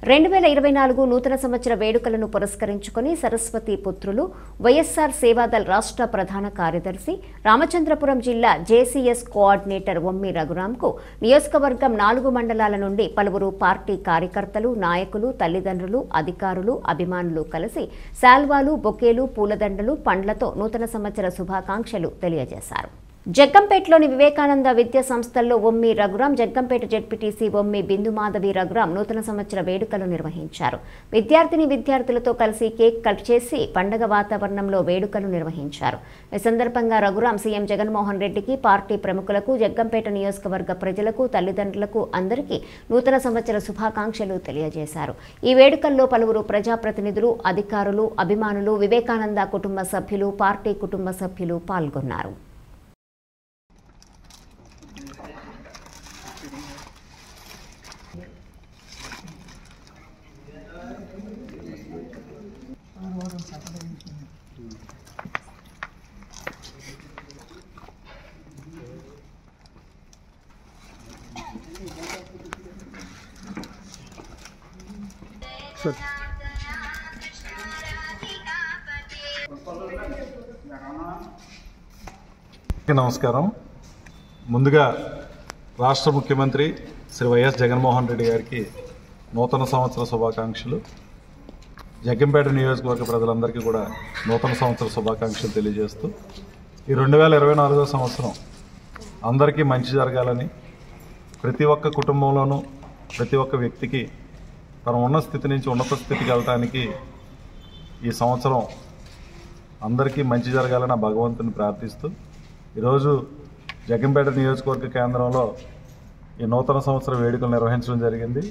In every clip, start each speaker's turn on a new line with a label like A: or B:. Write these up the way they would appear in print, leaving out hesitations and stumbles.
A: 2024 నూతన సంవత్సర వేడుకలను పురస్కరించుకుని సరస్వతి పుత్రులు వైఎస్ఆర్ సేవాదల్ రాష్ట్ర ప్రధాన కార్యదర్శి రామచంద్రపురం జిల్లా జేసీఎస్ కోఆర్డినేటర్ వమ్మి రఘురాంకు నియోజకవర్గం 4 మండలాల నుండి పలువురు పార్టీ కార్యకర్తలు, నాయకులు, తల్లిదండ్రులు, అధికారులు, అభిమానులు కలిసి శాల్వాలు, బొకేలు, పూలదండలు, పండ్లతో నూతన సంవత్సర శుభాకాంక్షలు తెలియజేశారు. జగ్గంపేటలోని వివేకానంద విద్యా సంస్థల్లో వమ్మి రఘురాం, జగ్గంపేట జెడ్పీటీసీ వమ్మి బిందుమాధవి రఘురాం నూతన సంవత్సర వేడుకలు నిర్వహించారు. విద్యార్థులతో కలిసి కేక్ కట్ చేసి పండగ వాతావరణంలో వేడుకలు నిర్వహించారు. ఈ సందర్భంగా రఘురాం సీఎం జగన్మోహన్ రెడ్డికి, పార్టీ ప్రముఖులకు, జగ్గంపేట నియోజకవర్గ ప్రజలకు, తల్లిదండ్రులకు అందరికీ నూతన సంవత్సర శుభాకాంక్షలు తెలియజేశారు. ఈ వేడుకల్లో పలువురు ప్రజాప్రతినిధులు, అధికారులు, అభిమానులు, వివేకానంద కుటుంబ సభ్యులు, పార్టీ కుటుంబ సభ్యులు పాల్గొన్నారు.
B: నమస్కారం. ముందుగా రాష్ట్ర ముఖ్యమంత్రి శ్రీ వైఎస్ జగన్మోహన్ రెడ్డి గారికి నూతన సంవత్సర శుభాకాంక్షలు. జగ్గంపేట నియోజకవర్గ ప్రజలందరికీ కూడా నూతన సంవత్సర శుభాకాంక్షలు తెలియజేస్తూ ఈ 2024 సంవత్సరం అందరికీ మంచి జరగాలని, ప్రతి ఒక్క కుటుంబంలోనూ ప్రతి ఒక్క వ్యక్తికి తన ఉన్న స్థితి నుంచి ఉన్నత స్థితికి వెళ్ళటానికి ఈ సంవత్సరం అందరికీ మంచి జరగాలని ఆ భగవంతుని ప్రార్థిస్తూ ఈరోజు జగ్గంపేట నియోజకవర్గ కేంద్రంలో ఈ నూతన సంవత్సర వేడుకలు నిర్వహించడం జరిగింది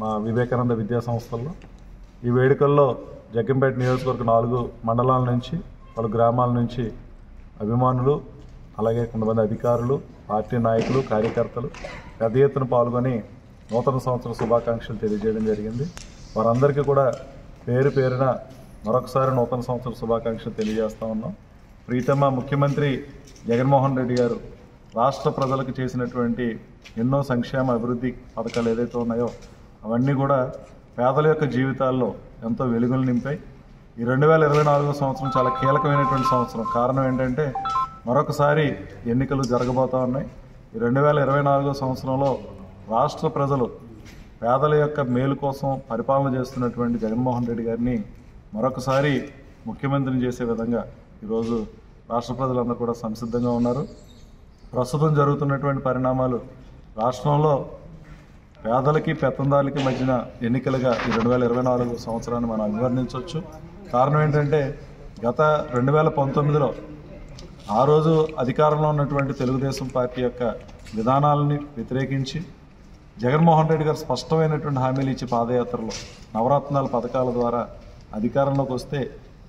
B: మా వివేకానంద విద్యా సంస్థల్లో. ఈ వేడుకల్లో జగ్గంపేట నియోజకవర్గ 4 మండలాల నుంచి, పలు గ్రామాల నుంచి అభిమానులు, అలాగే కొంతమంది అధికారులు, పార్టీ నాయకులు, కార్యకర్తలు పెద్ద ఎత్తున పాల్గొని నూతన సంవత్సర శుభాకాంక్షలు తెలియజేయడం జరిగింది. వారందరికీ కూడా పేరు పేరున మరొకసారి నూతన సంవత్సర శుభాకాంక్షలు తెలియజేస్తూ ఉన్నాం. ప్రీతమ ముఖ్యమంత్రి జగన్మోహన్ రెడ్డి గారు రాష్ట్ర ప్రజలకు చేసినటువంటి ఎన్నో సంక్షేమ అభివృద్ధి పథకాలు ఏదైతే ఉన్నాయో అవన్నీ కూడా పేదల యొక్క జీవితాల్లో ఎంతో వెలుగులు నింపాయి. ఈ 2024 సంవత్సరం చాలా కీలకమైనటువంటి సంవత్సరం. కారణం ఏంటంటే మరొకసారి ఎన్నికలు జరగబోతూ ఉన్నాయి. ఈ 2024 సంవత్సరంలో రాష్ట్ర ప్రజలు పేదల యొక్క మేలు కోసం పరిపాలన చేస్తున్నటువంటి జగన్మోహన్ రెడ్డి గారిని మరొకసారి ముఖ్యమంత్రిని చేసే విధంగా ఈరోజు రాష్ట్ర ప్రజలందరూ కూడా సంసిద్ధంగా ఉన్నారు. ప్రస్తుతం జరుగుతున్నటువంటి పరిణామాలు రాష్ట్రంలో పేదలకి పెత్తందారులకి మధ్యన ఎన్నికలుగా ఈ 2024 సంవత్సరాన్ని మనం అభివర్ణించవచ్చు. కారణం ఏంటంటే గత 2019లో ఆ రోజు అధికారంలో ఉన్నటువంటి తెలుగుదేశం పార్టీ యొక్క విధానాలని వ్యతిరేకించి జగన్మోహన్ రెడ్డి గారు స్పష్టమైనటువంటి హామీలు ఇచ్చి పాదయాత్రలో నవరత్నాల పథకాల ద్వారా అధికారంలోకి వస్తే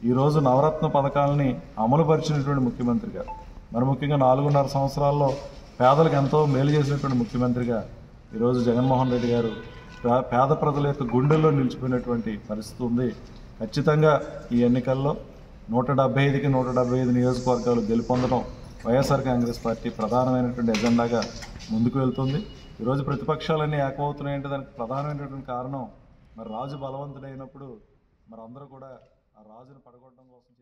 B: ఈరోజు నవరత్న పథకాలని అమలుపరిచినటువంటి ముఖ్యమంత్రి గారు, మరి ముఖ్యంగా 4.5 సంవత్సరాల్లో పేదలకు ఎంతో మేలు చేసినటువంటి ముఖ్యమంత్రిగా ఈరోజు జగన్మోహన్ రెడ్డి గారు పేద ప్రజల యొక్క గుండెల్లో నిలిచిపోయినటువంటి పరిస్థితి ఉంది. ఖచ్చితంగా ఈ ఎన్నికల్లో 175కి 175 నియోజకవర్గాలు గెలుపొందడం వైఎస్ఆర్ కాంగ్రెస్ పార్టీ ప్రధానమైనటువంటి ఎజెండాగా ముందుకు వెళ్తుంది. ఈరోజు ప్రతిపక్షాలన్నీ ఏకమవుతున్నాయంటే దానికి ప్రధానమైనటువంటి కారణం మరి రాజు బలవంతుడైనప్పుడు మరి అందరూ కూడా ఆ రాజును పడగొట్టడం కోసం